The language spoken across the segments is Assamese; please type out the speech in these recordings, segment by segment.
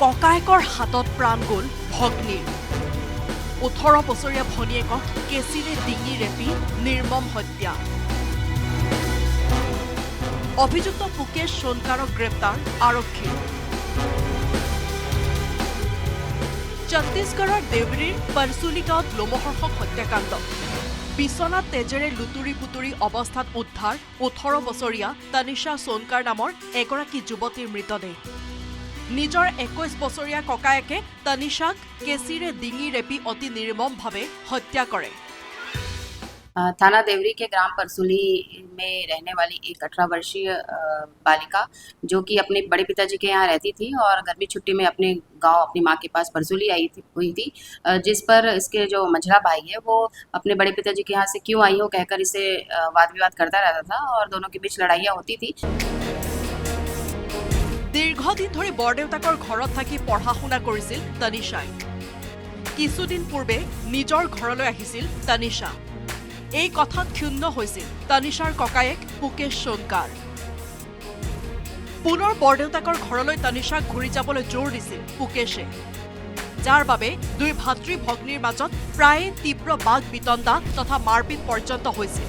ককায়েকৰ হাতত প্ৰাণ গ'ল ভগ্নীৰ 18 বছৰীয়া ভনীয়েকক কেঁচিৰে ডিঙি ৰেপি নিৰ্মম হত্যা অভিযুক্ত পুকেশ সোনকাৰক গ্ৰেপ্তাৰ আৰক্ষীৰ ছত্তীশগড়ৰ দেৱৰীৰ পৰচুলি গাঁৱত লোমহৰ্ষক হত্যাকাণ্ড বিছনাত তেজেৰে লুতুৰি পুতুৰি অৱস্থাত উদ্ধাৰ 18 বছৰীয়া তানিশা সোনকাৰ নামৰ এগৰাকী যুৱতীৰ মৃতদেহ নিজৰ 21 বছৰীয়া ককায়েকে তানিশাক কেঁচিৰে ডিঙি ৰেপি অতি নিৰ্মমভাৱে হত্যা কৰে थाना देवरी के ग्राम परसुली में रहने वाली एक 18 वर्षीय बालिका जो कि अपने बड़े पिताजी के यहाँ रहती थी और गर्मी छुट्टी में अपने गांव अपनी माँ के पास परसुली हुई थी जिस पर इसके जो मझला भाई है वो अपने बड़े पिताजी के यहाँ से क्यों आई हो कहकर इसे वाद विवाद करता रहता था और दोनों के बीच लड़ाइयाँ होती थी। दीर्घदिन धरि बरदेउताকৰ ঘৰত থাকি পঢ়া শুনা কৰিছিল তানিশাই কিছুদিন পূৰ্বে নিজৰ ঘৰলৈ আহিছিল তানিশা এই কথাত ক্ষুণ্ণ হৈছিল তানিশাৰ ককায়েক পুকেশ সোনকাৰ পুনৰ বৰদেউতাকৰ ঘৰলৈ তানিশাক ঘূৰি যাবলৈ জোৰ দিছিল পুকেশে যাৰ বাবে দুই ভাতৃ ভগ্নীৰ মাজত প্ৰায় তীব্ৰ বাক বিতণ্ডা তথা মাৰপিট পৰ্যন্ত হৈছিল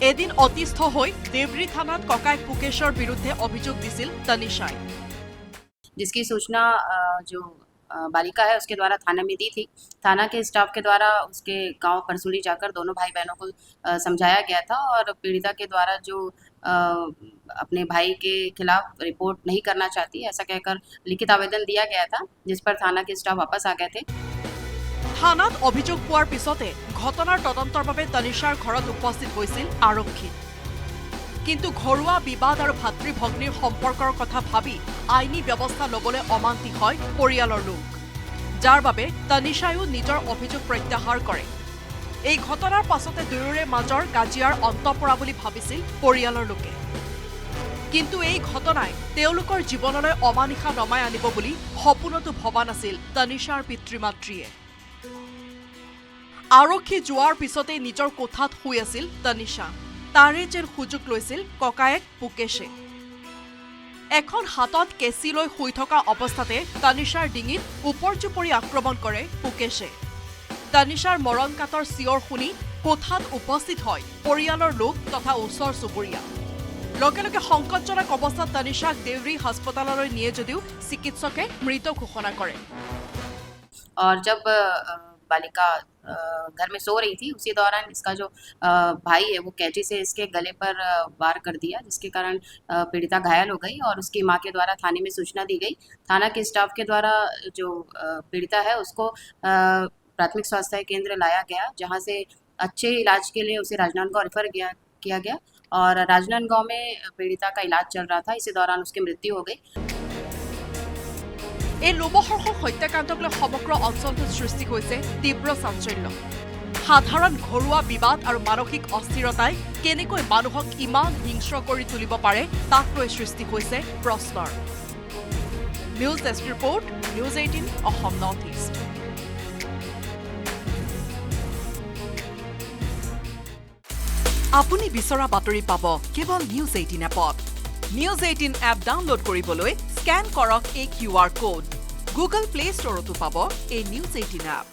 এদিন অতিষ্ঠ হৈ দেৱৰী থানাত ককায়েক পুকেশৰ বিৰুদ্ধে অভিযোগ দিছিল তানিশাই जिसकी सूचना जो बालिका है उसके द्वारा थाना में दी थी। थाना के स्टाफ के द्वारा उसके गांव परसुली जाकर दोनों भाई बहनों को समझाया गया था और पीड़िता के द्वारा जो अपने भाई के खिलाफ रिपोर्ट नहीं करना चाहती ऐसा कहकर लिखित आवेदन दिया गया था जिस पर थाना के स्टाफ वापस आ गए थे। थानात অভিযোগ পোৱাৰ পিছতে ঘটনাৰ তদন্তৰ বাবে তানিশাৰ ঘৰত উপস্থিত হৈছিল আৰক্ষী কিন্তু ঘৰুৱা বিবাদ আৰু ভাতৃ ভগ্নীৰ সম্পৰ্কৰ কথা ভাবি আইনী ব্যৱস্থা লবলৈ অমান্তি হয় পৰিয়ালৰ লোক যাৰ বাবে তানিশায়ো নিজৰ অভিযোগ প্ৰত্যাহাৰ কৰে এই ঘটনাৰ পাছতে দুয়োৰে মাজৰ কাজিয়াৰ অন্ত পৰা বুলি ভাবিছিল পৰিয়ালৰ লোকে কিন্তু এই ঘটনাই তেওঁলোকৰ জীৱনলৈ অমানিশা নমাই আনিব বুলি সপোনতো ভবা নাছিল তানিশাৰ পিতৃ-মাতৃয়ে আৰক্ষী যোৱাৰ পিছতে নিজৰ কোঠাত শুই আছিল তানিশা তাৰে যেন সুযোগ লৈছিল ককায়েক পুকেশে এখন হাতত কেঁচি লৈ শুই থকা অৱস্থাতে তানিশাৰ ডিঙিত উপৰ্যুপৰি আক্ৰমণ কৰে পুকেশে তানিশাৰ মৰণকাতৰ চিঞৰ শুনি কোঠাত উপস্থিত হয় পৰিয়ালৰ লোক তথা ওচৰ চুবুৰীয়া লগে লগে সংকটজনক অৱস্থাত তানিশাক দেৱৰী হাস্পতাললৈ নিয়ে যদিও চিকিৎসকে মৃত ঘোষণা কৰে और जब बालिका घर में सो रही थी उसी दौरान इसका जो भाई है वो कैंची से इसके गले पर वार कर दिया जिसके कारण पीड़िता घायल हो गई और उसकी मां के द्वारा थाने में सूचना दी गई। थाना के स्टाफ के द्वारा जो पीड़िता है उसको प्राथमिक स्वास्थ्य केंद्र लाया गया जहां से अच्छे इलाज के लिए उसे राजनांदगांव रेफर किया गया और राजनांदगांव में पीड़िता का इलाज चल रहा था इसी दौरान उसकी मृत्यु हो गई। এই লোমহৰ্ষক হত্যাকাণ্ডক লৈ সমগ্ৰ অঞ্চলটোত সৃষ্টি হৈছে তীব্ৰ চাঞ্চল্য সাধাৰণ ঘৰুৱা বিবাদ আৰু মানসিক অস্থিৰতাই কেনেকৈ মানুহক ইমান হিংস্ৰ কৰি তুলিব পাৰে তাক লৈ সৃষ্টি হৈছে প্ৰশ্নৰ news desk report news 18 Assam north east আপুনি বিচৰা বাতৰি পাব কেৱল নিউজ 18 এপত নিউজ 18 এপ ডাউনলোড কৰিবলৈ স্ক্যান কৰক এই QR কোড গুগল প্লে ষ্টৰতো পাব এই নিউজ 18 এপ